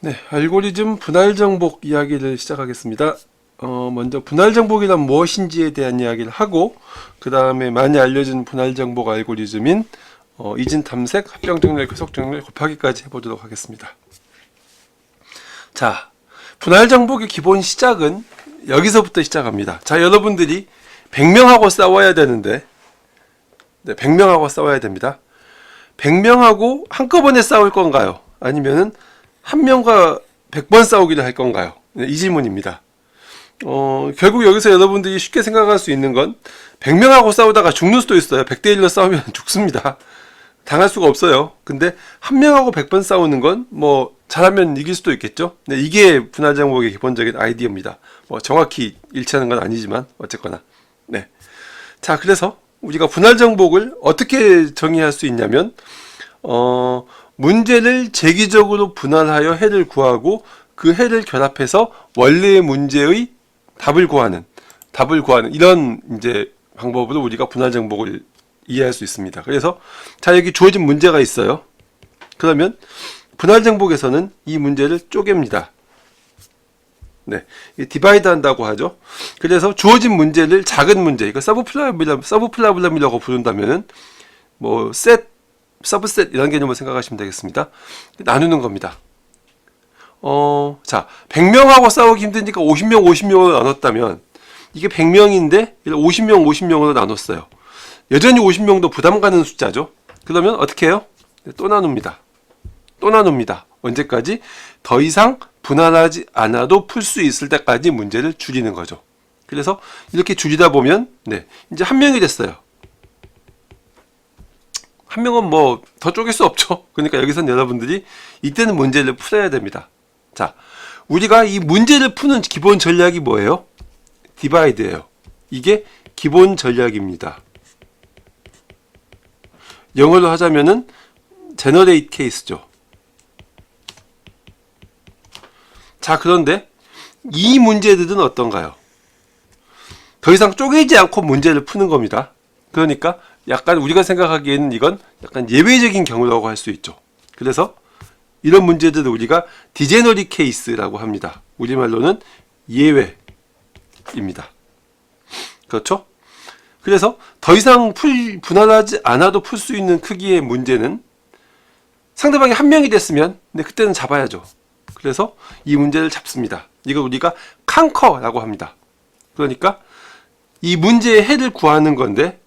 네, 알고리즘 분할 정복 이야기를 시작하겠습니다. 먼저 분할 정복이란 무엇인지에 대한 이야기를 하고, 그 다음에 많이 알려진 분할 정복 알고리즘인 이진 탐색, 합병 정렬, 교속 정렬 곱하기까지 해보도록 하겠습니다. 자, 분할 정복의 기본 시작은 여기서부터 시작합니다. 자, 여러분들이 100명하고 싸워야 되는데, 네, 100명하고 싸워야 됩니다. 100명하고 한꺼번에 싸울 건가요? 아니면은 한 명과 100번 싸우기를 할 건가요? 네, 이 질문입니다. 결국 여기서 여러분들이 쉽게 생각할 수 있는 건 100명하고 싸우다가 죽는 수도 있어요. 100대 1로 싸우면 죽습니다. 당할 수가 없어요. 근데 한 명하고 100번 싸우는 건 뭐 잘하면 이길 수도 있겠죠. 네, 이게 분할 정복의 기본적인 아이디어입니다. 뭐 정확히 일치하는 건 아니지만 어쨌거나. 네. 자, 그래서 우리가 분할 정복을 어떻게 정의할 수 있냐면 문제를 재기적으로 분할하여 해를 구하고 그 해를 결합해서 원래의 문제의 답을 구하는 이런 이제 방법으로 우리가 분할 정복을 이해할 수 있습니다. 그래서 자, 여기 주어진 문제가 있어요. 그러면 분할 정복에서는 이 문제를 쪼갭니다. 네, 디바이드 한다고 하죠. 그래서 주어진 문제를 작은 문제, 이거 서브 프로블럼이라고 부른다면은 뭐 셋, 서브셋 이런 개념을 생각하시면 되겠습니다. 나누는 겁니다. 자, 100명하고 싸우기 힘드니까 50명으로 나눴다면 이게 100명인데 50명으로 나눴어요. 여전히 50명도 부담 가는 숫자죠. 그러면 어떻게 해요? 또 나눕니다. 언제까지? 더 이상 분할하지 않아도 풀 수 있을 때까지 문제를 줄이는 거죠. 그래서 이렇게 줄이다 보면 네, 이제 한 명이 됐어요. 한 명은 뭐 더 쪼갤 수 없죠. 그러니까 여기서는 여러분들이 이때는 문제를 풀어야 됩니다. 자, 우리가 이 문제를 푸는 기본 전략이 뭐예요? 디바이드예요. 이게 기본 전략입니다. 영어로 하자면은 generate case죠. 자, 그런데 이 문제들은 어떤가요? 더 이상 쪼개지 않고 문제를 푸는 겁니다. 그러니까 약간 우리가 생각하기에는 이건 약간 예외적인 경우라고 할 수 있죠. 그래서 이런 문제들을 우리가 디제너리 케이스라고 합니다. 우리말로는 예외입니다. 그렇죠? 그래서 더 이상 분할하지 않아도 풀 수 있는 크기의 문제는 상대방이 한 명이 됐으면 근데 그때는 잡아야죠. 그래서 이 문제를 잡습니다. 이걸 우리가 컨커라고 합니다. 그러니까 이 문제의 해를 구하는 건데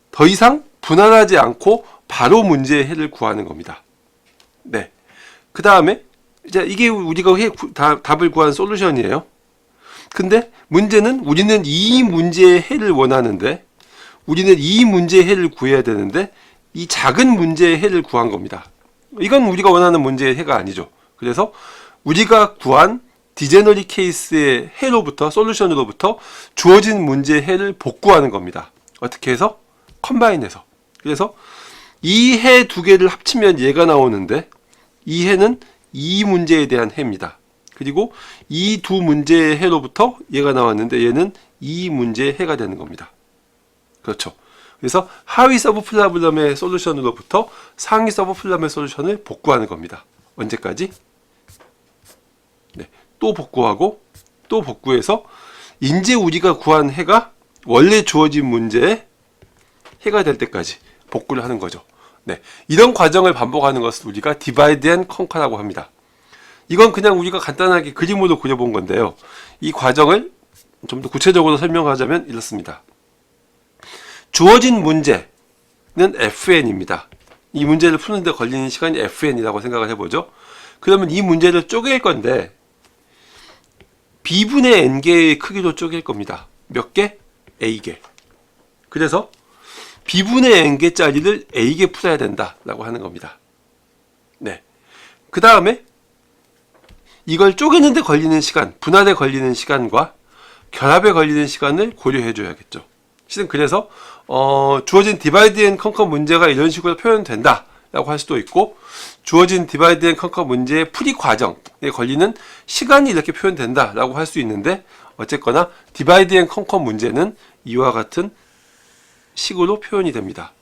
더 이상 분할하지 않고 바로 문제의 해를 구하는 겁니다. 네. 그 다음에 이제 이게 우리가 답을 구한 솔루션이에요. 근데 문제는 우리는 이 문제의 해를 원하는데 우리는 이 문제의 해를 구해야 되는데 이 작은 문제의 해를 구한 겁니다. 이건 우리가 원하는 문제의 해가 아니죠. 그래서 우리가 구한 디제너리 케이스의 해로부터 솔루션으로부터 주어진 문제의 해를 복구하는 겁니다. 어떻게 해서? 컴바인해서. 그래서 이 해 두 개를 합치면 얘가 나오는데 이 해는 이 문제에 대한 해입니다. 그리고 이 두 문제의 해로부터 얘가 나왔는데 얘는 이 문제의 해가 되는 겁니다. 그렇죠. 그래서 하위 서브 프로블럼의 솔루션으로부터 상위 서브 프로블럼의 솔루션을 복구하는 겁니다. 언제까지? 네, 또 복구하고 또 복구해서 이제 우리가 구한 해가 원래 주어진 문제의 해가 될 때까지 복구를 하는 거죠. 네, 이런 과정을 반복하는 것을 우리가 디바이드 앤 컨커라고 합니다. 이건 그냥 우리가 간단하게 그림으로 그려본 건데요. 이 과정을 좀 더 구체적으로 설명하자면 이렇습니다. 주어진 문제는 FN입니다. 이 문제를 푸는데 걸리는 시간이 FN이라고 생각을 해보죠. 그러면 이 문제를 쪼갤 건데 B분의 N개의 크기로 쪼갤 겁니다. 몇 개? A개. 그래서 B분의 N개짜리를 A개 풀어야 된다라고 하는 겁니다. 네. 그 다음에 이걸 쪼개는데 걸리는 시간, 분할에 걸리는 시간과 결합에 걸리는 시간을 고려해 줘야겠죠. 실은 그래서 주어진 디바이드 앤 컨커 문제가 이런 식으로 표현된다 라고 할 수도 있고 주어진 디바이드 앤 컨커 문제의 풀이 과정에 걸리는 시간이 이렇게 표현된다 라고 할 수 있는데 어쨌거나 디바이드 앤 컨커 문제는 이와 같은 식으로 표현이 됩니다.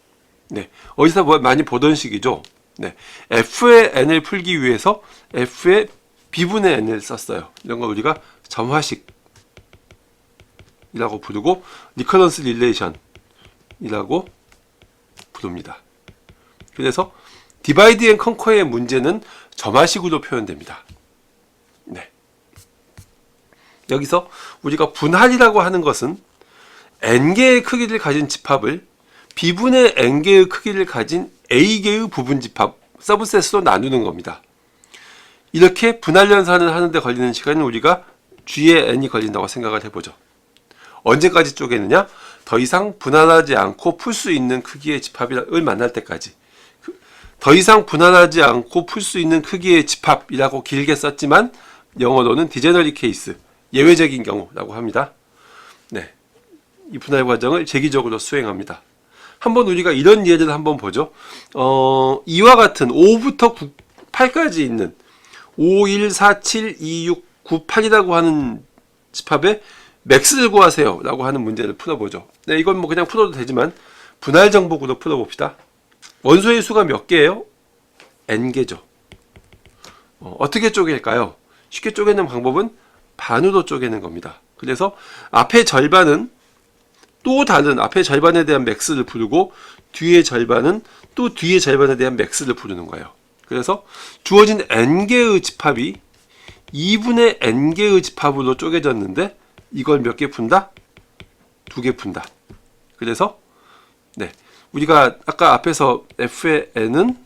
네, 어디서 많이 보던 식이죠. 네, F의 N을 풀기 위해서 F의 b분의 n을 썼어요. 이런 걸 우리가 점화식이라고 부르고 리커런스 릴레이션이라고 부릅니다. 그래서 디바이드 앤 컨커의 문제는 점화식으로 표현됩니다. 네. 여기서 우리가 분할이라고 하는 것은 n개의 크기를 가진 집합을 b분의 n개의 크기를 가진 a개의 부분 집합, 서브셋으로 나누는 겁니다. 이렇게 분할 연산을 하는데 걸리는 시간은 우리가 g의 n이 걸린다고 생각을 해보죠. 언제까지 쪼개느냐? 더 이상 분할하지 않고 풀 수 있는 크기의 집합을 만날 때까지. 더 이상 분할하지 않고 풀 수 있는 크기의 집합이라고 길게 썼지만 영어로는 디제너리 케이스, 예외적인 경우라고 합니다. 네, 이 분할 과정을 재기적으로 수행합니다. 한번 우리가 이런 예를 한번 보죠. 이와 같은 5부터 8까지 있는 5, 1, 4, 7, 2, 6, 9, 8이라고 하는 집합의 맥스를 구하세요 라고 하는 문제를 풀어보죠. 네, 이건 뭐 그냥 풀어도 되지만 분할 정복으로 풀어봅시다. 원소의 수가 몇 개예요? n개죠. 어떻게 쪼갤까요? 쉽게 쪼개는 방법은 반으로 쪼개는 겁니다. 그래서 앞의 절반은 또 다른 앞의 절반에 대한 맥스를 부르고 뒤의 절반은 또 뒤의 절반에 대한 맥스를 부르는 거예요. 그래서 주어진 n개의 집합이 2분의 n개의 집합으로 쪼개졌는데 이걸 몇 개 푼다? 2개 푼다. 그래서 네, 우리가 아까 앞에서 f의 n은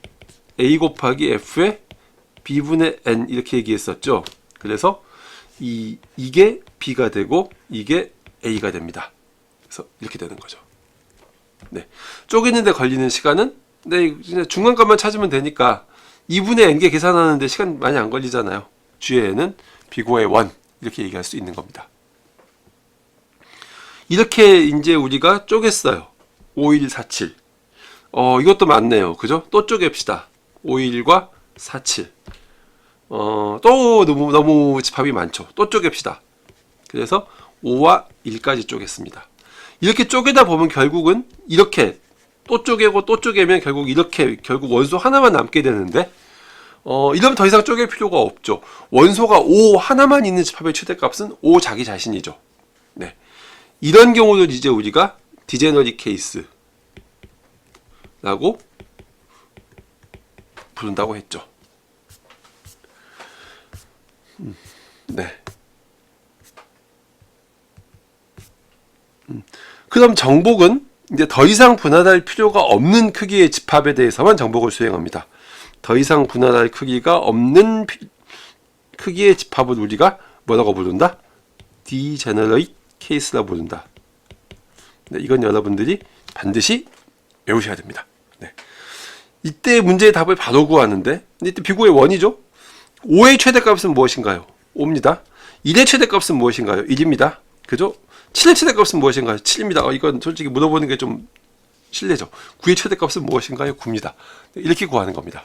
a 곱하기 f의 b분의 n 이렇게 얘기했었죠. 그래서 이게 b가 되고 이게 a가 됩니다. 그래서 이렇게 되는 거죠. 네, 쪼개는데 걸리는 시간은 네, 중간값만 찾으면 되니까 2분의 n개 계산하는데 시간 많이 안 걸리잖아요. g의 n은 b고의 1 이렇게 얘기할 수 있는 겁니다. 이렇게 이제 우리가 쪼갰어요. 5, 1, 4, 7. 이것도 맞네요. 그죠? 또 쪼갭시다. 5, 1과 4, 7. 또 너무 집합이 많죠. 또 쪼갭시다. 그래서 5와 1까지 쪼갰습니다. 이렇게 쪼개다 보면 결국은 이렇게 또 쪼개고 또 쪼개면 결국 원소 하나만 남게 되는데 이러면 더 이상 쪼갤 필요가 없죠. 원소가 5 하나만 있는 집합의 최대값은 5 자기 자신이죠. 네, 이런 경우를 이제 우리가 디제너리 케이스라고 부른다고 했죠. 네. 그럼 정복은 이제 더 이상 분할할 필요가 없는 크기의 집합에 대해서만 정복을 수행합니다. 더 이상 분할할 크기가 없는 크기의 집합을 우리가 뭐라고 부른다? 디제너레이트 케이스라고 부른다. 네, 이건 여러분들이 반드시 외우셔야 됩니다. 네. 이때 문제의 답을 바로 구하는데 이때 비고의 1이죠. 5의 최대값은 무엇인가요? 5입니다. 1의 최대값은 무엇인가요? 1입니다. 그죠? 7의 최대값은 무엇인가요? 7입니다. 이건 솔직히 물어보는 게 좀 실례죠. 9의 최대값은 무엇인가요? 9입니다. 이렇게 구하는 겁니다.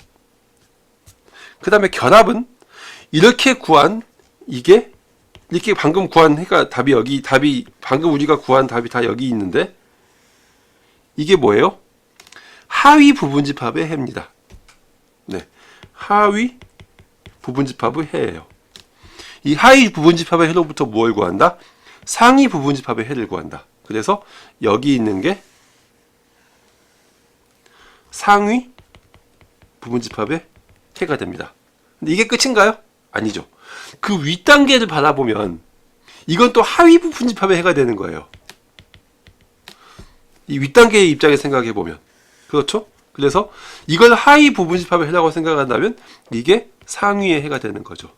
그 다음에 결합은 이렇게 구한 이게 이렇게 방금 구한 그러니까 답이 방금 우리가 구한 답이 다 여기 있는데 이게 뭐예요? 하위 부분집합의 해입니다. 네, 하위 부분집합의 해예요. 이 하위 부분집합의 해로부터 무엇을 구한다? 상위 부분집합의 해를 구한다. 그래서 여기 있는 게 상위 부분집합의 해가 됩니다. 근데 이게 끝인가요? 아니죠. 그 윗단계를 바라보면 이건 또 하위 부분집합의 해가 되는 거예요. 이 윗단계의 입장에 생각해 보면 그렇죠? 그래서 이걸 하위 부분집합의 해라고 생각한다면 이게 상위의 해가 되는 거죠.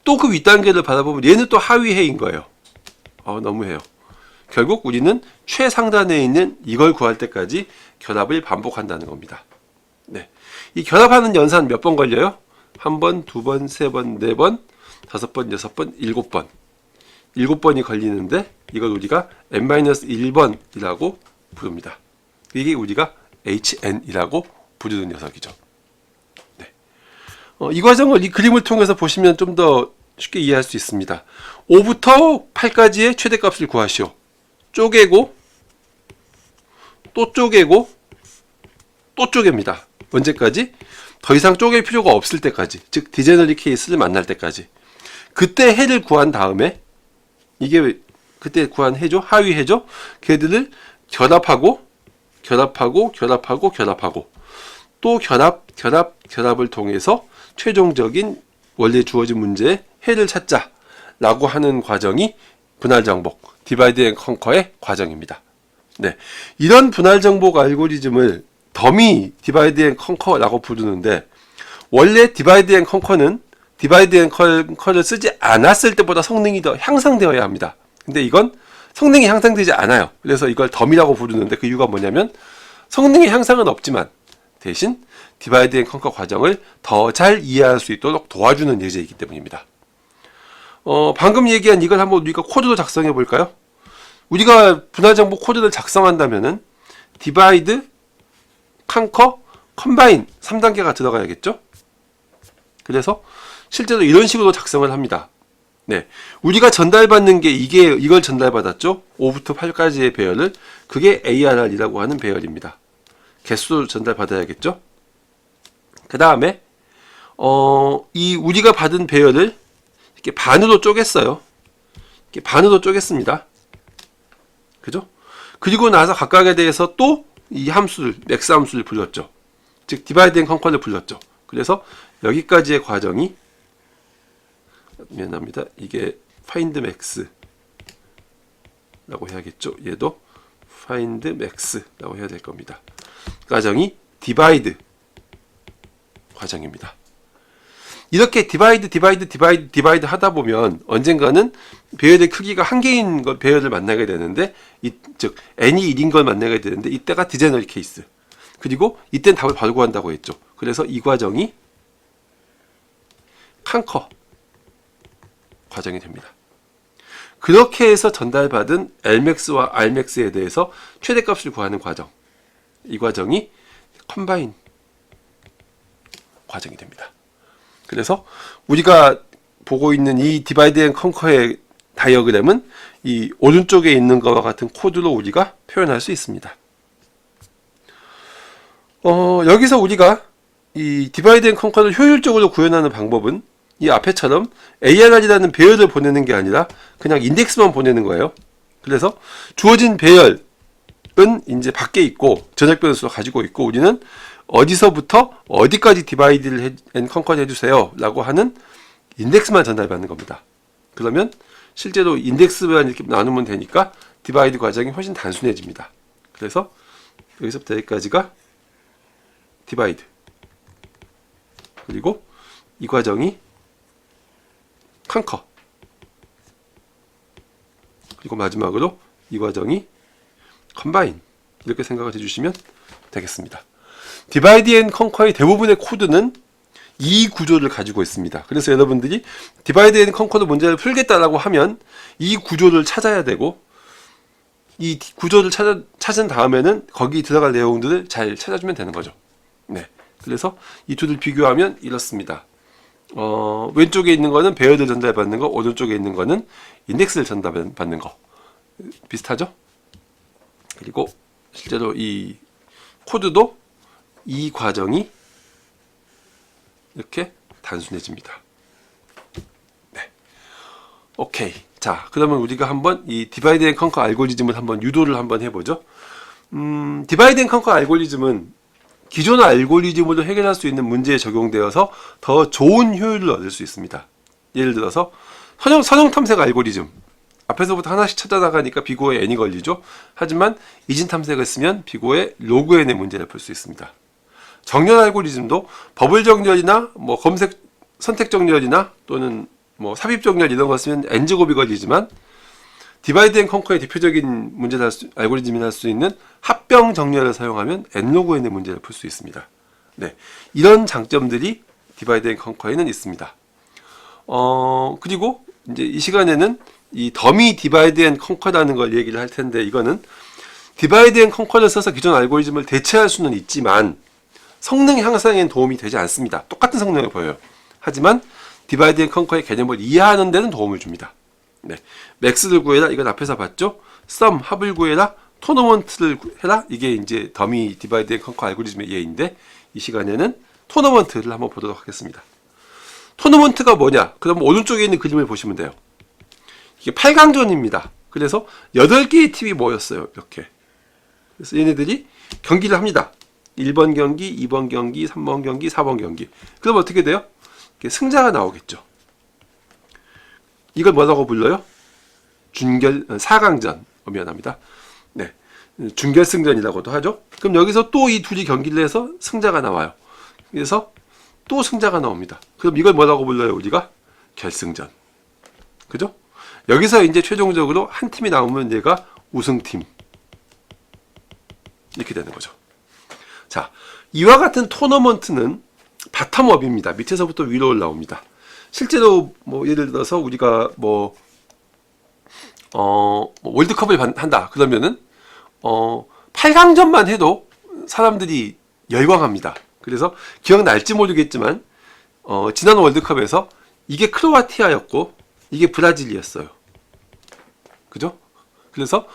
또 그 윗단계를 바라보면 얘는 또 하위 해인 거예요. 너무해요. 결국 우리는 최상단에 있는 이걸 구할 때까지 결합을 반복한다는 겁니다. 네, 이 결합하는 연산 몇 번 걸려요? 1번, 2번, 3번, 4번, 5번, 6번, 7번. 7번이 걸리는데 이걸 우리가 n-1번이라고 부릅니다. 이게 우리가 HN이라고 부르는 녀석이죠. 네. 이 과정을 이 그림을 통해서 보시면 좀 더 쉽게 이해할 수 있습니다. 5부터 8까지의 최대값을 구하시오. 쪼개고 또 쪼개고 또 쪼갭니다. 언제까지? 더 이상 쪼갤 필요가 없을 때까지, 즉 디제너리 케이스를 만날 때까지, 그때 해를 구한 다음에, 이게 그때 구한 해죠, 하위 해죠, 걔들을 결합하고 또 결합을 통해서 최종적인 원래 주어진 문제의 해를 찾자라고 하는 과정이 분할 정복, 디바이드 앤 컨커의 과정입니다. 네, 이런 분할 정복 알고리즘을 더미 디바이드 앤 컨커라고 부르는데, 원래 디바이드 앤 컨커는 디바이드 앤 컨커를 쓰지 않았을 때보다 성능이 더 향상되어야 합니다. 근데 이건 성능이 향상되지 않아요. 그래서 이걸 더미라고 부르는데, 그 이유가 뭐냐면 성능의 향상은 없지만 대신 디바이드 앤 컨커 과정을 더 잘 이해할 수 있도록 도와주는 예제이기 때문입니다. 방금 얘기한 이걸 한번 우리가 코드로 작성해 볼까요? 우리가 분할 정복 코드를 작성한다면은 디바이드, 컨커, 컴바인 3단계가 들어가야겠죠? 그래서 실제로 이런 식으로 작성을 합니다. 네, 우리가 전달받는 게 이걸 전달받았죠? 5부터 8까지의 배열을, 그게 ARR이라고 하는 배열입니다. 개수로 전달받아야겠죠? 그 다음에 이 우리가 받은 배열을 이렇게 반으로 쪼갰어요. 이렇게 반으로 쪼갰습니다. 그죠? 그리고 나서 각각에 대해서 또 이 함수를, 맥스 함수를 불렀죠. 즉 디바이드 앤 컨커를 불렀죠. 그래서 여기까지의 과정이, 미안합니다, 이게 find max라고 해야겠죠. 얘도 find max라고 해야 될 겁니다. 과정이 디바이드 과정입니다. 이렇게 디바이드 하다 보면 언젠가는 배열의 크기가 한 개인 배열을 만나게 되는데, 즉 n이 1인 걸 만나게 되는데, 이때가 디제너리 케이스. 그리고 이때는 답을 바로 구한다고 했죠. 그래서 이 과정이 컨커 과정이 됩니다. 그렇게 해서 전달받은 Lmax와 Rmax에 대해서 최대값을 구하는 과정, 이 과정이 컴바인 과정이 됩니다. 그래서 우리가 보고 있는 이 디바이드 앤 컨커의 다이어그램은 이 오른쪽에 있는 것과 같은 코드로 우리가 표현할 수 있습니다. 여기서 우리가 이 디바이드 앤 컨커를 효율적으로 구현하는 방법은 이 앞에처럼 ARR이라는 배열을 보내는 게 아니라 그냥 인덱스만 보내는 거예요. 그래서 주어진 배열은 이제 밖에 있고 전역 변수를 가지고 있고, 우리는 어디서부터 어디까지 디바이드 앤 컨커를 해주세요 라고 하는 인덱스만 전달받는 겁니다. 그러면 실제로 인덱스만 이렇게 나누면 되니까 디바이드 과정이 훨씬 단순해집니다. 그래서 여기서부터 여기까지가 디바이드, 그리고 이 과정이 컨커, 그리고 마지막으로 이 과정이 컴바인, 이렇게 생각을 해주시면 되겠습니다. 디바이드 앤 컨커의 대부분의 코드는 이 구조를 가지고 있습니다. 그래서 여러분들이 디바이드 앤 컨커로 문제를 풀겠다라고 하면 이 구조를 찾아야 되고, 이 구조를 찾은 다음에는 거기 들어갈 내용들을 잘 찾아주면 되는 거죠. 네, 그래서 이 둘을 비교하면 이렇습니다. 왼쪽에 있는 거는 배열을 전달받는 거, 오른쪽에 있는 거는 인덱스를 전달받는 거. 비슷하죠? 그리고 실제로 이 코드도 이 과정이 이렇게 단순해집니다. 네. 오케이. 자, 그러면 우리가 한번 이 디바이드 앤 컨커 알고리즘을 한번 유도를 한번 해보죠. 디바이드 앤 컨커 알고리즘은 기존 알고리즘으로 해결할 수 있는 문제에 적용되어서 더 좋은 효율을 얻을 수 있습니다. 예를 들어서 선형 탐색 알고리즘, 앞에서부터 하나씩 찾아나가니까 비고에 n이 걸리죠. 하지만 이진 탐색을 쓰면 비고에 로그 n의 문제를 풀 수 있습니다. 정렬 알고리즘도 버블 정렬이나 뭐 검색 선택 정렬이나 또는 뭐 삽입 정렬 이런 거 쓰면 n제곱이 걸리지만, 디바이드 앤 컨커의 대표적인 문제를 알고리즘이 할 수 있는 합병 정렬을 사용하면 n로그 n의 문제를 풀 수 있습니다. 네, 이런 장점들이 디바이드 앤 컨커에는 있습니다. 그리고 이제 이 시간에는 이 더미 디바이드 앤 컨커라는 걸 얘기를 할 텐데, 이거는 디바이드 앤 컨커를 써서 기존 알고리즘을 대체할 수는 있지만 성능 향상에는 도움이 되지 않습니다. 똑같은 성능을 보여요. 하지만 디바이드 앤 컨커의 개념을 이해하는 데는 도움을 줍니다. 네, 맥스를 구해라, 이건 앞에서 봤죠. 썸, 합을 구해라, 토너먼트를 해라, 이게 이제 더미 디바이드 앤 컨커 알고리즘의 예인데, 이 시간에는 토너먼트를 한번 보도록 하겠습니다. 토너먼트가 뭐냐? 그럼 오른쪽에 있는 그림을 보시면 돼요. 이게 8강전입니다. 그래서 8개의 팀이 모였어요. 이렇게. 그래서 얘네들이 경기를 합니다. 1번 경기, 2번 경기, 3번 경기, 4번 경기. 그럼 어떻게 돼요? 승자가 나오겠죠. 이걸 뭐라고 불러요? 4강전. 미안합니다. 네. 준결승전이라고도 하죠. 그럼 여기서 또 이 둘이 경기를 해서 승자가 나와요. 그래서 또 승자가 나옵니다. 그럼 이걸 뭐라고 불러요? 우리가 결승전. 그죠? 여기서 이제 최종적으로 한 팀이 나오면 얘가 우승팀. 이렇게 되는 거죠. 자, 이와 같은 토너먼트는 바텀업입니다. 밑에서부터 위로 올라옵니다. 실제로 뭐 예를 들어서 우리가 월드컵을 한다. 그러면은 8강전만 해도 사람들이 열광합니다. 그래서 기억날지 모르겠지만 지난 월드컵에서 이게 크로아티아였고 이게 브라질이었어요. 그죠? 그래서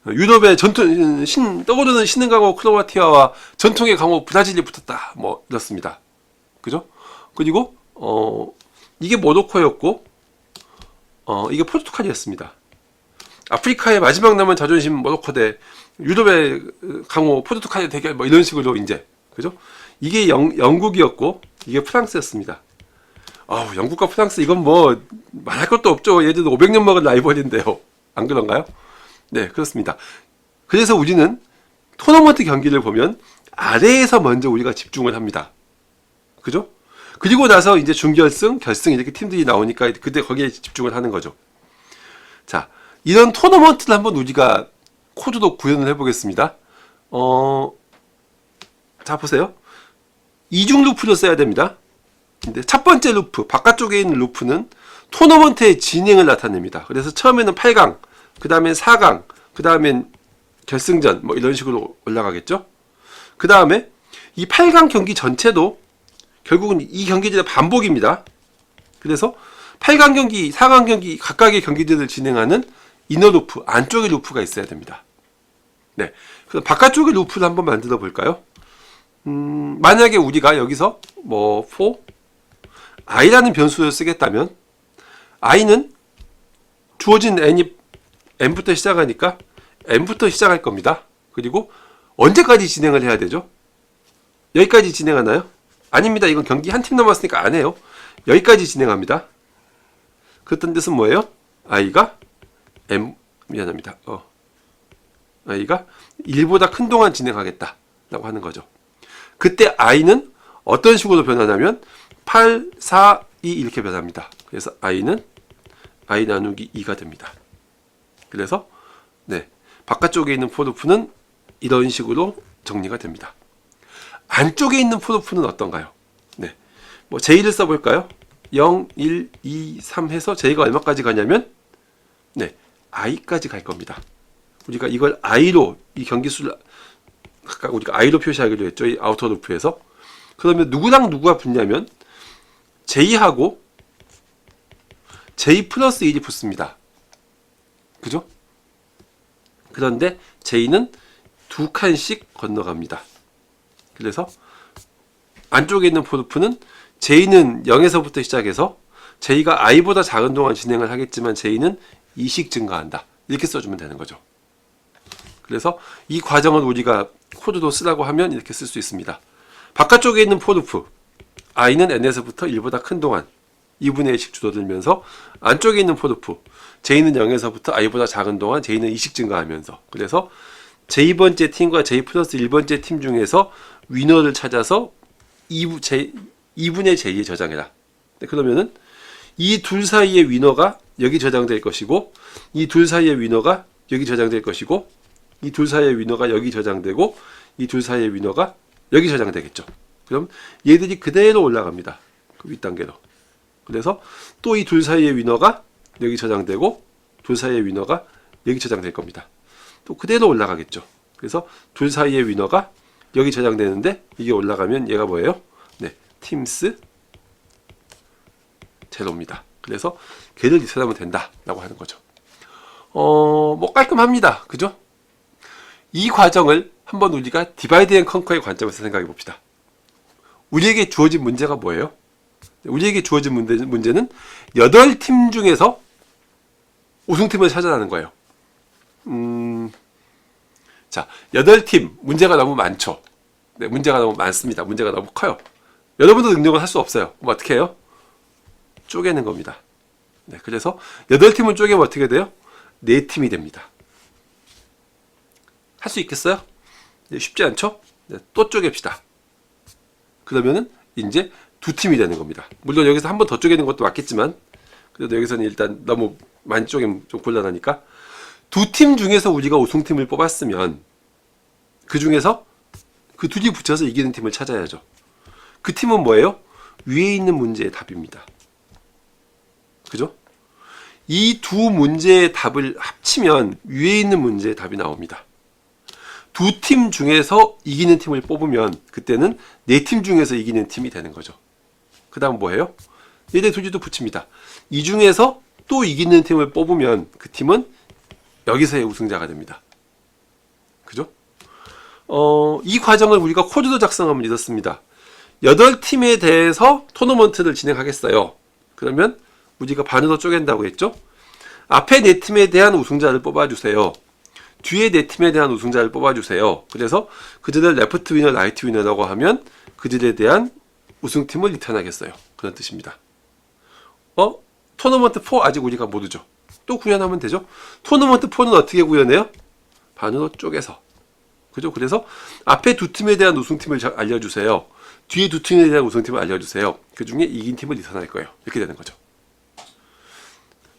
유럽의 떠오르는 신흥 강호 크로아티아와 전통의 강호 브라질이 붙었다. 뭐 이렇습니다. 그죠? 그리고 이게 모로코였고 이게 포르투갈이었습니다. 아프리카의 마지막 남은 자존심 모로코 대 유럽의 강호 포르투갈의 대결 뭐 이런 식으로 이제 그죠? 이게 영국이었고 이게 프랑스였습니다. 영국과 프랑스 이건 뭐 말할 것도 없죠. 얘들도 500년 먹은 라이벌인데요. 안 그런가요? 네, 그렇습니다. 그래서 우리는 토너먼트 경기를 보면 아래에서 먼저 우리가 집중을 합니다. 그죠? 그리고 나서 이제 준결승, 결승 이렇게 팀들이 나오니까 그때 거기에 집중을 하는 거죠. 자, 이런 토너먼트를 한번 우리가 코드로 구현을 해보겠습니다. 자, 보세요. 이중 루프를 써야 됩니다. 근데 첫 번째 루프, 바깥쪽에 있는 루프는 토너먼트의 진행을 나타냅니다. 그래서 처음에는 8강, 그 다음엔 4강, 그 다음엔 결승전, 뭐 이런 식으로 올라가겠죠. 그 다음에 이 8강 경기 전체도 결국은 이 경기들의 반복입니다. 그래서 8강 경기, 4강 경기 각각의 경기들을 진행하는 이너 루프, 안쪽의 루프가 있어야 됩니다. 네, 그래서 바깥쪽의 루프를 한번 만들어 볼까요? 만약에 우리가 여기서 for i라는 변수를 쓰겠다면 i는 주어진 n부터 시작하니까 n부터 시작할 겁니다. 그리고 언제까지 진행을 해야 되죠? 여기까지 진행하나요? 아닙니다. 이건 경기 한 팀 남았으니까 안 해요. 여기까지 진행합니다. 그랬던 뜻은 뭐예요? i가 미안합니다. i가 1보다 큰 동안 진행하겠다 라고 하는 거죠. 그때 i는 어떤 식으로 변하냐면 8, 4, 2 이렇게 변합니다. 그래서 i는 i 나누기 2가 됩니다. 그래서 네, 바깥쪽에 있는 포르프는 이런 식으로 정리가 됩니다. 안쪽에 있는 포르프는 어떤가요? 네, 뭐 J를 써볼까요? 0, 1, 2, 3 해서 J가 얼마까지 가냐면 네, i까지 갈 겁니다. 우리가 이걸 i로 이 경기수를 아까 우리가 i로 표시하기로 했죠. 이 아우터 루프에서. 그러면 누구랑 누구가 붙냐면 J하고 J 플러스 1이 붙습니다. 그죠? 그런데 J는 두 칸씩 건너갑니다. 그래서 안쪽에 있는 포르프는 J는 0에서부터 시작해서 J가 i보다 작은 동안 진행을 하겠지만 J는 2씩 증가한다. 이렇게 써주면 되는 거죠. 그래서 이 과정을 우리가 코드로 쓰라고 하면 이렇게 쓸 수 있습니다. 바깥쪽에 있는 포르프 i는 n에서부터 1보다 큰 동안 2분의 1씩 줄어들면서 안쪽에 있는 포르프 j는 0에서부터 i보다 작은 동안 j는 2씩 증가하면서 그래서 j번째 팀과 j 플러스 1번째 팀 중에서 위너를 찾아서 2분의 j에 저장해라. 그러면은 이 둘 사이의 위너가 여기 저장될 것이고 이 둘 사이의 위너가 여기 저장될 것이고 이 둘 사이의 위너가 여기 저장되고 이 둘 사이의 위너가 여기 저장되겠죠. 그럼 얘들이 그대로 올라갑니다. 그 윗단계로. 그래서 또 이 둘 사이의 위너가 여기 저장되고 둘 사이의 위너가 여기 저장될 겁니다. 또 그대로 올라가겠죠. 그래서 둘 사이의 위너가 여기 저장되는데 이게 올라가면 얘가 뭐예요? 네, 팀스 제로입니다. 그래서 걔를 리셋하면 된다라고 하는 거죠. 뭐 깔끔합니다. 그죠? 이 과정을 한번 우리가 디바이드 앤 컨커의 관점에서 생각해 봅시다. 우리에게 주어진 문제가 뭐예요? 우리에게 주어진 문제는 8팀 중에서 우승팀을 찾아라는 거예요. 자, 8팀 문제가 너무 많죠. 네, 문제가 너무 많습니다. 문제가 너무 커요. 여러분도 능력을 할 수 없어요. 그럼 어떻게 해요? 쪼개는 겁니다. 네, 그래서 8팀을 쪼개면 어떻게 돼요? 4팀이 됩니다. 할 수 있겠어요? 네, 쉽지 않죠? 네, 또 쪼갭시다. 그러면은 이제 2팀이 되는 겁니다. 물론 여기서 한 번 더 쪼개는 것도 맞겠지만 그래도 여기서는 일단 너무 많이 쪼개면 좀 곤란하니까 2팀 중에서 우리가 우승팀을 뽑았으면 그 중에서 그 둘이 붙여서 이기는 팀을 찾아야죠. 그 팀은 뭐예요? 위에 있는 문제의 답입니다. 그죠? 이 두 문제의 답을 합치면 위에 있는 문제의 답이 나옵니다. 2팀 중에서 이기는 팀을 뽑으면 그때는 4팀 중에서 이기는 팀이 되는 거죠. 그 다음 뭐예요? 얘네 둘이도 붙입니다. 이 중에서 또 이기는 팀을 뽑으면 그 팀은 여기서의 우승자가 됩니다. 그죠? 이 과정을 우리가 코드로 작성하면 이렇습니다. 8팀에 대해서 토너먼트를 진행하겠어요. 그러면 우리가 반으로 쪼갠다고 했죠? 앞에 4팀에 대한 우승자를 뽑아주세요. 뒤에 4팀에 대한 우승자를 뽑아주세요. 그래서 그들을 레프트 위너, 라이트 위너라고 하면 그들에 대한 우승팀을 리턴하겠어요. 그런 뜻입니다. 토너먼트 4 아직 우리가 모르죠. 또 구현하면 되죠. 토너먼트 4는 어떻게 구현해요? 반으로 쪼개서. 그죠? 그래서 앞에 2팀에 대한 우승팀을 알려주세요. 뒤에 2팀에 대한 우승팀을 알려주세요. 그 중에 이긴 팀을 리턴할 거예요. 이렇게 되는 거죠.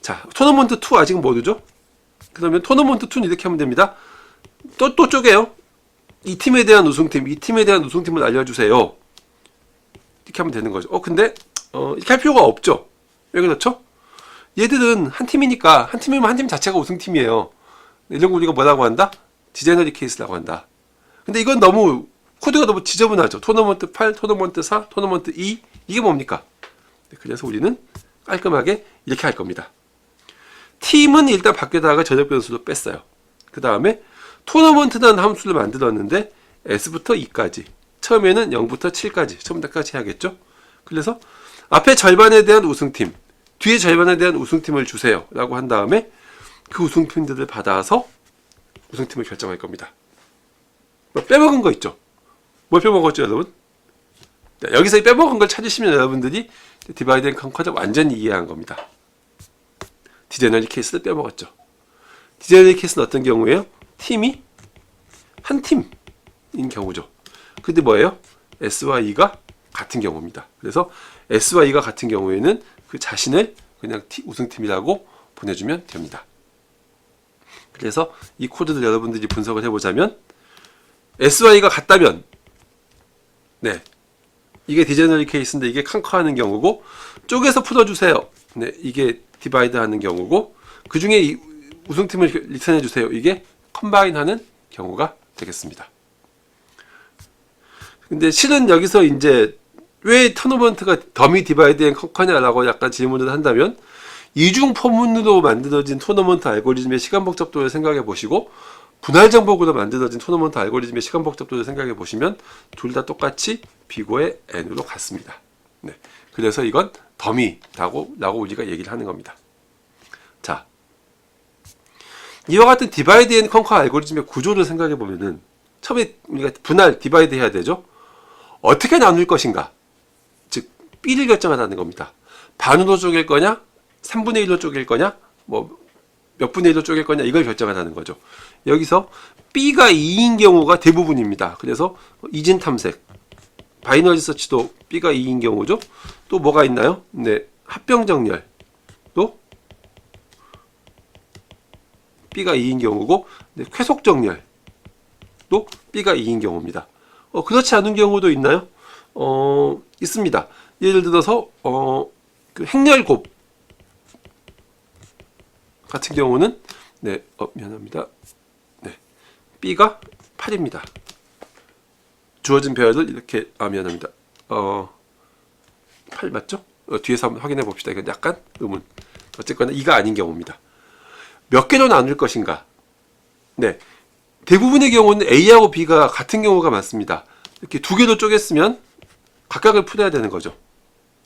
자, 토너먼트 2 아직 모르죠? 그러면 토너먼트 2는 이렇게 하면 됩니다. 또 쪼개요. 이 팀에 대한 우승팀, 이 팀에 대한 우승팀을 알려주세요. 이렇게 하면 되는 거죠. 근데 이렇게 할 필요가 없죠. 왜 그렇죠? 얘들은 한 팀이니까 한 팀이면 한 팀 자체가 우승팀이에요. 이런 거 우리가 뭐라고 한다? 디자이너리 케이스라고 한다. 근데 이건 너무 코드가 너무 지저분하죠. 토너먼트 8, 토너먼트 4, 토너먼트 2 이게 뭡니까? 그래서 우리는 깔끔하게 이렇게 할 겁니다. 팀은 일단 밖에다가 전역 변수로 뺐어요. 그 다음에 토너먼트라는 함수를 만들었는데 S부터 2까지 처음에는 0부터 7까지 처음부터까지 해야겠죠. 그래서 앞에 절반에 대한 우승팀, 뒤에 절반에 대한 우승팀을 주세요 라고 한 다음에 그 우승팀들을 받아서 우승팀을 결정할 겁니다. 빼먹은 거 있죠. 뭘 빼먹었죠 여러분? 여기서 빼먹은 걸 찾으시면 여러분들이 디바이드 앤 컨커를 완전히 이해한 겁니다. 디자이너리 케이스를 빼먹었죠. 디자이너리 케이스는 어떤 경우예요? 팀이 한 팀인 경우죠. 근데 뭐예요? S와 E가 같은 경우입니다. 그래서 S와 E가 같은 경우에는 그 자신을 그냥 우승팀이라고 보내주면 됩니다. 그래서 이 코드를 여러분들이 분석을 해보자면 S와 E가 같다면 네, 이게 디자이너리 케이스인데 이게 컨커하는 경우고 쪼개서 풀어주세요. 네, 이게 디바이드 하는 경우고 그 중에 우승팀을 리턴해 주세요. 이게 컴바인 하는 경우가 되겠습니다. 근데 실은 여기서 이제 왜 토너먼트가 더미 디바이드 앤 컨커냐라고 약간 질문을 한다면 이중 포문으로 만들어진 토너먼트 알고리즘의 시간 복잡도를 생각해 보시고 분할 정복으로 만들어진 토너먼트 알고리즘의 시간 복잡도를 생각해 보시면 둘 다 똑같이 B고의 N으로 같습니다. 네. 그래서 이건 더미라고 우리가 얘기를 하는 겁니다. 자, 이와 같은 디바이드 앤 컨커 알고리즘의 구조를 생각해 보면은 처음에 우리가 분할 디바이드 해야 되죠. 어떻게 나눌 것인가? 즉 B를 결정하라는 겁니다. 반으로 쪼갤 거냐? 3분의 1로 쪼갤 거냐? 뭐 몇 분의 1로 쪼갤 거냐? 이걸 결정하라는 거죠. 여기서 B가 2인 경우가 대부분입니다. 그래서 이진 탐색, 바이너리 서치도 B가 2인 경우죠. 또 뭐가 있나요? 네, 합병 정렬 또 B가 2인 경우고 네, 쾌속 정렬 또 B가 2인 경우입니다. 그렇지 않은 경우도 있나요? 있습니다. 예를 들어서 그 행렬곱 같은 경우는 네, 미안합니다. 네, B가 8입니다. 주어진 배열을 이렇게 미안합니다. 8 맞죠? 뒤에서 한번 확인해 봅시다. 이건 약간 의문. 어쨌거나 2가 아닌 경우입니다. 몇 개로 나눌 것인가? 네, 대부분의 경우는 A하고 B가 같은 경우가 많습니다. 이렇게 2개로 쪼갰으면 각각을 풀어야 되는 거죠.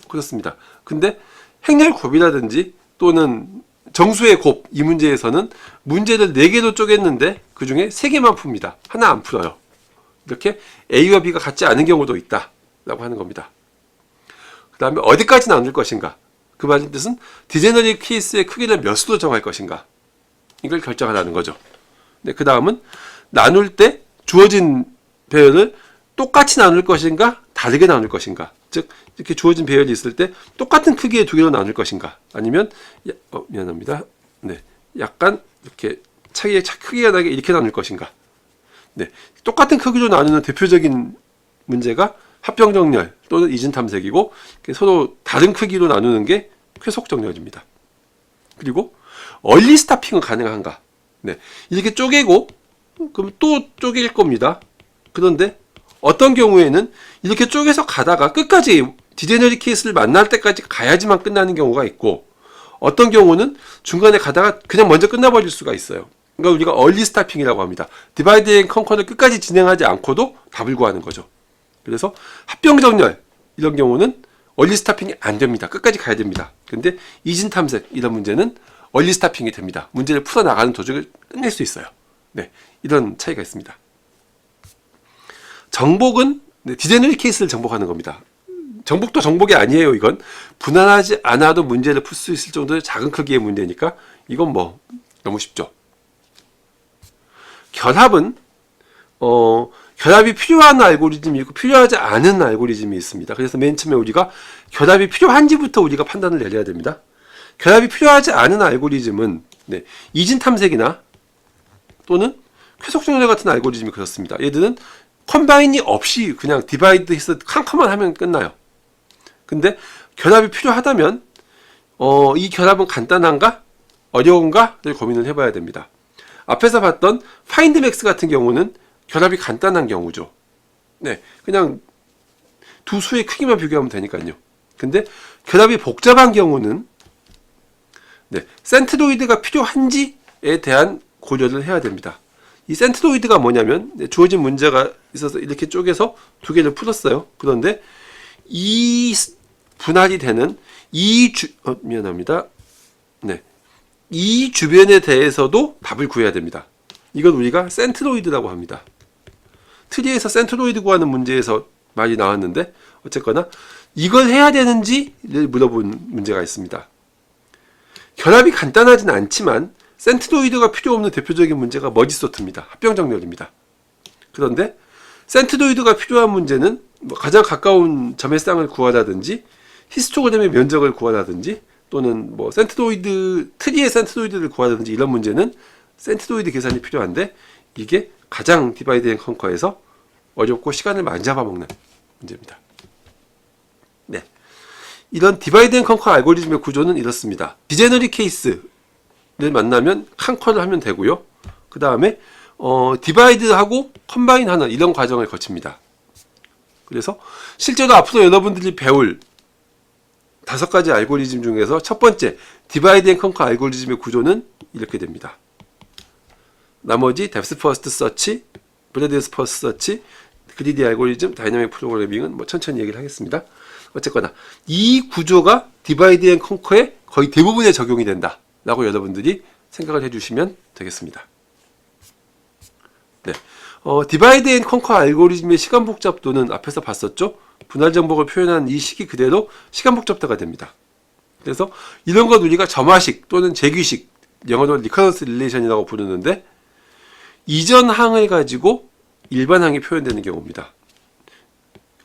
그렇습니다. 근데 행렬 곱이라든지 또는 정수의 곱, 이 문제에서는 문제를 4개로 쪼갰는데 그 중에 3개만 풉니다. 하나 안 풀어요. 이렇게 A와 B가 같지 않은 경우도 있다 라고 하는 겁니다. 그 다음에 어디까지 나눌 것인가, 그 말인 뜻은 디제너리 케이스의 크기를 몇 수로 정할 것인가, 이걸 결정하라는 거죠. 네, 그 다음은 나눌 때 주어진 배열을 똑같이 나눌 것인가 다르게 나눌 것인가, 즉 이렇게 주어진 배열이 있을 때 똑같은 크기의 2개로 나눌 것인가, 아니면 미안합니다. 네, 약간 이렇게 크기가 나게 이렇게 나눌 것인가. 네, 똑같은 크기로 나누는 대표적인 문제가 합병정렬 또는 이진탐색이고, 서로 다른 크기로 나누는 게 쾌속정렬입니다. 그리고 얼리 스타핑은 가능한가? 네, 이렇게 쪼개고 그럼 또 쪼갤 겁니다. 그런데 어떤 경우에는 이렇게 쪼개서 가다가 끝까지 디제너리 케이스를 만날 때까지 가야지만 끝나는 경우가 있고, 어떤 경우는 중간에 가다가 그냥 먼저 끝나버릴 수가 있어요. 그러니까 우리가 얼리 스타핑이라고 합니다. 디바이드 앤 컨커를 끝까지 진행하지 않고도 답을 구하는 거죠. 그래서 합병정렬 이런 경우는 얼리 스타핑이 안 됩니다. 끝까지 가야 됩니다. 근데 이진탐색 이런 문제는 얼리 스타핑이 됩니다. 문제를 풀어나가는 도중을 끝낼 수 있어요. 네, 이런 차이가 있습니다. 정복은 디제너리 케이스를 정복하는 겁니다. 정복도 정복이 아니에요. 이건 분할하지 않아도 문제를 풀 수 있을 정도의 작은 크기의 문제니까 이건 뭐 너무 쉽죠. 결합은 결합이 필요한 알고리즘이 있고 필요하지 않은 알고리즘이 있습니다. 그래서 맨 처음에 우리가 결합이 필요한지부터 우리가 판단을 내려야 됩니다. 결합이 필요하지 않은 알고리즘은 이진탐색이나 또는 쾌속정렬 같은 알고리즘이 그렇습니다. 얘들은 컴바인이 없이 그냥 디바이드 해서 칸칸만 하면 끝나요. 근데 결합이 필요하다면 이 결합은 간단한가? 어려운가?를 고민을 해봐야 됩니다. 앞에서 봤던 파인드맥스 같은 경우는 결합이 간단한 경우죠. 네, 그냥 두 수의 크기만 비교하면 되니까요. 근데 결합이 복잡한 경우는 센트로이드가 필요한지에 대한 고려를 해야 됩니다. 이 센트로이드가 뭐냐면 주어진 문제가 있어서 이렇게 쪼개서 2개를 풀었어요. 그런데 이 분할이 되는 미안합니다. 네, 이 주변에 대해서도 답을 구해야 됩니다. 이건 우리가 센트로이드라고 합니다. 트리에서 센트로이드 구하는 문제에서 많이 나왔는데 어쨌거나 이걸 해야 되는지를 물어본 문제가 있습니다. 결합이 간단하진 않지만 센트로이드가 필요 없는 대표적인 문제가 머지소트입니다. 합병정렬입니다. 그런데 센트로이드가 필요한 문제는 가장 가까운 점의 쌍을 구하라든지 히스토그램의 면적을 구하라든지 또는 트리의 센트로이드를 구하라든지 이런 문제는 센트로이드 계산이 필요한데 이게 가장 디바이드 앤 컨커에서 어렵고 시간을 많이 잡아먹는 문제입니다. 네, 이런 디바이드 앤 컨커 알고리즘의 구조는 이렇습니다. 디제너리 케이스를 만나면 컨커를 하면 되고요. 그 다음에 디바이드하고 컴바인하는 이런 과정을 거칩니다. 그래서 실제로 앞으로 여러분들이 배울 5가지 알고리즘 중에서 첫 번째 디바이드 앤 컨커 알고리즘의 구조는 이렇게 됩니다. 나머지 뎁스 퍼스트 서치, 브레디스 퍼스트 서치, 그리디 알고리즘, 다이나믹 프로그래밍은 천천히 얘기를 하겠습니다. 어쨌거나 이 구조가 디바이드 앤 컨커에 거의 대부분에 적용이 된다 라고 여러분들이 생각을 해주시면 되겠습니다. 네, 디바이드 앤 컨커 알고리즘의 시간 복잡도는 앞에서 봤었죠. 분할 정복을 표현한 이 식이 그대로 시간 복잡도가 됩니다. 그래서 이런 것 우리가 점화식 또는 재규식, 영어로 리커런스 릴레이션이라고 부르는데 이전 항을 가지고 일반 항이 표현되는 경우입니다.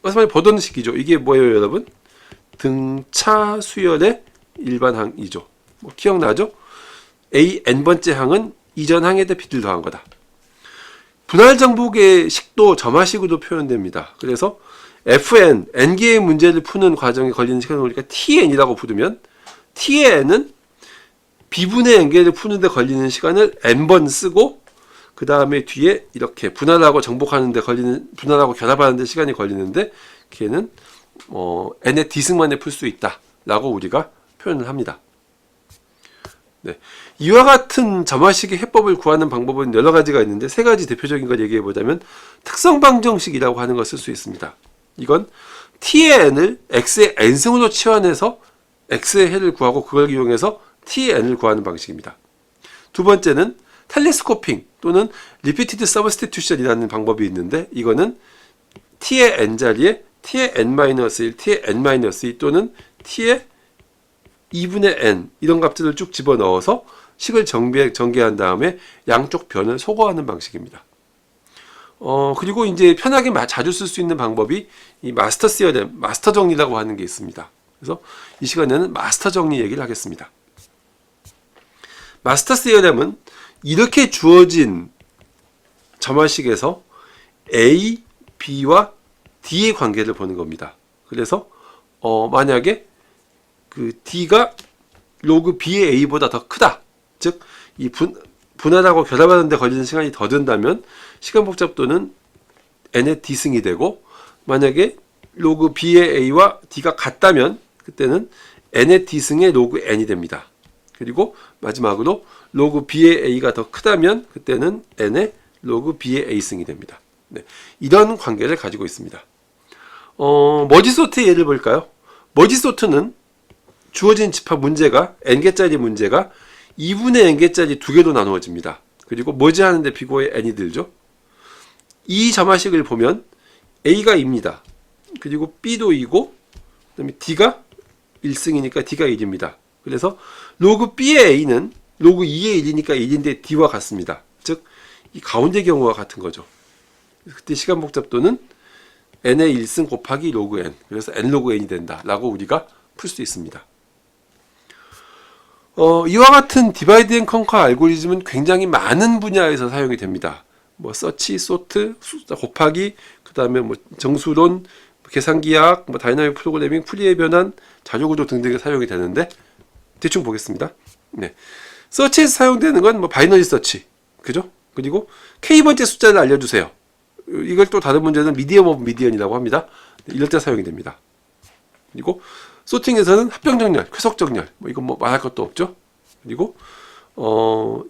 어서 보던 식이죠. 이게 뭐예요, 여러분? 등차 수열의 일반 항이죠. 기억나죠? A n번째 항은 이전 항에 대해 b를 더한 거다. 분할 정복의 식도 점화식으로 표현됩니다. 그래서 fn, n개의 문제를 푸는 과정에 걸리는 시간을 우리가 tn이라고 부르면 t의 n은 b분의 n개를 푸는데 걸리는 시간을 n번 쓰고 그 다음에 뒤에 이렇게 분할하고 정복하는데 분할하고 결합하는데 시간이 걸리는데 걔는 n의 d승만에 풀 수 있다 라고 우리가 표현을 합니다. 네, 이와 같은 점화식의 해법을 구하는 방법은 여러 가지가 있는데 3가지 대표적인 걸 얘기해 보자면 특성 방정식이라고 하는 걸 쓸 수 있습니다. 이건 t의 n을 x의 n승으로 치환해서 x의 해를 구하고 그걸 이용해서 t의 n을 구하는 방식입니다. 두 번째는 텔레스코핑 또는 리피티드 서브스티튜션이라는 방법이 있는데 이거는 t의 n 자리에 t의 n-1, t의 n-2 또는 t의 2분의 n 이런 값들을 쭉 집어넣어서 식을 전개한 다음에 양쪽 변을 소거하는 방식입니다. 그리고 이제 편하게 자주 쓸 수 있는 방법이 이 마스터 시어렘, 마스터 정리라고 하는 게 있습니다. 그래서 이 시간에는 마스터 정리 얘기를 하겠습니다. 마스터 시어렘은 이렇게 주어진 점화식에서 A, B와 D의 관계를 보는 겁니다. 그래서 만약에 그 D가 로그 B의 A보다 더 크다. 즉, 이 분할하고 결합하는 데 걸리는 시간이 더 든다면 시간 복잡도는 n의 d승이 되고 만약에 로그 B의 A와 D가 같다면 그때는 n의 d승의 로그 n이 됩니다. 그리고 마지막으로 로그 B의 A가 더 크다면 그때는 n의 로그 B의 A승이 됩니다. 네, 이런 관계를 가지고 있습니다. 머지소트의 예를 볼까요? 머지소트는 주어진 집합 문제가 n개짜리 문제가 2분의 n개짜리 두 개로 나누어집니다. 그리고 머지하는데 비고에 n이 들죠. 이 점화식을 보면 A가 2입니다. 그리고 B도 2고 그다음에 D가 1승이니까 D가 1입니다. 그래서 로그 B의 A는 로그 2의 1이니까 1인데 D와 같습니다. 즉, 이 가운데 경우와 같은 거죠. 그때 시간 복잡도는 n의 1승 곱하기 로그 n, 그래서 n 로그 n이 된다 라고 우리가 풀 수 있습니다. 이와 같은 디바이드 앤 컨커 알고리즘은 굉장히 많은 분야에서 사용이 됩니다. 뭐 서치, 소트, 곱하기, 그 다음에 뭐 정수론, 계산기학, 뭐 다이나믹 프로그래밍, 풀이의 변환, 자료구조 등등에 사용이 되는데 대충 보겠습니다. 네. 서치에서 사용되는 건 뭐 바이너리 서치, 그죠? 그리고 k번째 숫자를 알려주세요. 이걸 또 다른 문제는 미디엄 오브 미디언이라고 합니다. 이럴 때 사용이 됩니다. 그리고 소팅에서는 합병정렬, 쾌속정렬, 뭐 이건 뭐 말할 것도 없죠. 그리고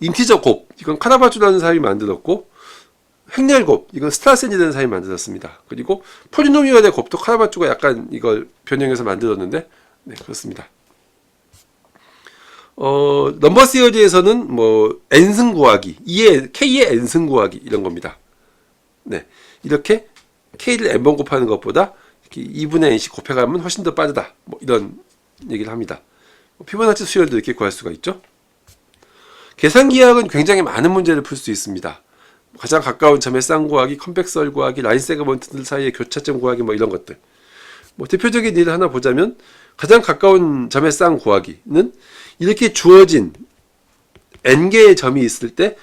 인티저 곱, 이건 카라바주라는 사람이 만들었고, 행렬 곱, 이건 스트라센이라는 사람이 만들었습니다. 그리고 폴리노미얼의 곱도 카라바주가 약간 이걸 변형해서 만들었는데, 네, 그렇습니다. 넘버 시어리에서는 뭐 n승 구하기, k의 n승 구하기 이런 겁니다. 네, 이렇게 k를 n번 곱하는 것보다 2분의 n씩 곱해가면 훨씬 더 빠르다. 뭐 이런 얘기를 합니다. 피보나치 수열도 이렇게 구할 수가 있죠. 계산기하학은 굉장히 많은 문제를 풀 수 있습니다. 가장 가까운 점의 쌍 구하기, 컨벡설 구하기, 라인 세그먼트들 사이의 교차점 구하기 뭐 이런 것들. 뭐 대표적인 예를 하나 보자면 가장 가까운 점의 쌍 구하기는 이렇게 주어진 n개의 점이 있을 때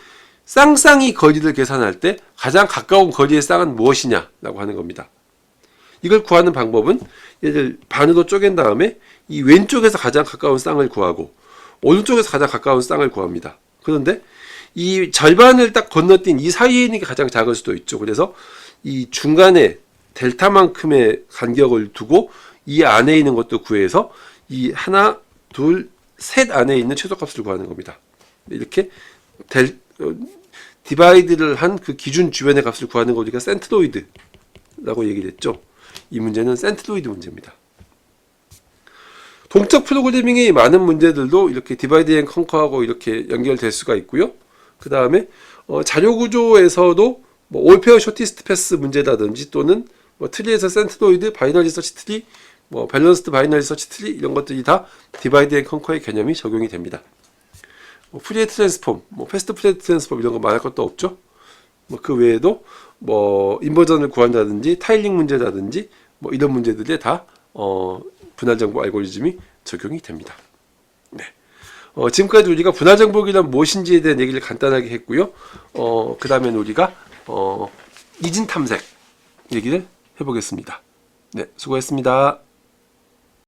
쌍쌍이 거리를 계산할 때 가장 가까운 거리의 쌍은 무엇이냐라고 하는 겁니다. 이걸 구하는 방법은 얘를 반으로 쪼갠 다음에 이 왼쪽에서 가장 가까운 쌍을 구하고 오른쪽에서 가장 가까운 쌍을 구합니다. 그런데 이 절반을 딱 건너뛴 이 사이에 있는 게 가장 작을 수도 있죠. 그래서 이 중간에 델타만큼의 간격을 두고 이 안에 있는 것도 구해서 이 하나, 둘, 셋 안에 있는 최소값을 구하는 겁니다. 이렇게 디바이드를 한 그 기준 주변의 값을 구하는 거 우리가 센트로이드라고 얘기를 했죠. 이 문제는 센트로이드 문제입니다. 동적 프로그래밍의 많은 문제들도 이렇게 디바이드 앤 컨커하고 이렇게 연결될 수가 있고요. 그 다음에 자료 구조에서도 뭐 올페어 쇼티스트 패스 문제라든지 또는 뭐 트리에서 센트로이드, 바이너리 서치 트리, 뭐 밸런스드 바이너리 서치 트리 이런 것들이 다 디바이드 앤 컨커의 개념이 적용이 됩니다. 뭐 프리에 트랜스폼, 뭐 패스트 프리에 트랜스폼 이런 거 말할 것도 없죠. 뭐 그 외에도 뭐 인버전을 구한다든지 타일링 문제라든지 뭐 이런 문제들에 다 분할정보 알고리즘이 적용이 됩니다. 네. 지금까지 우리가 분할정보기란 무엇인지에 대한 얘기를 간단하게 했고요. 그 다음엔 우리가 이진 탐색 얘기를 해보겠습니다. 네, 수고했습니다.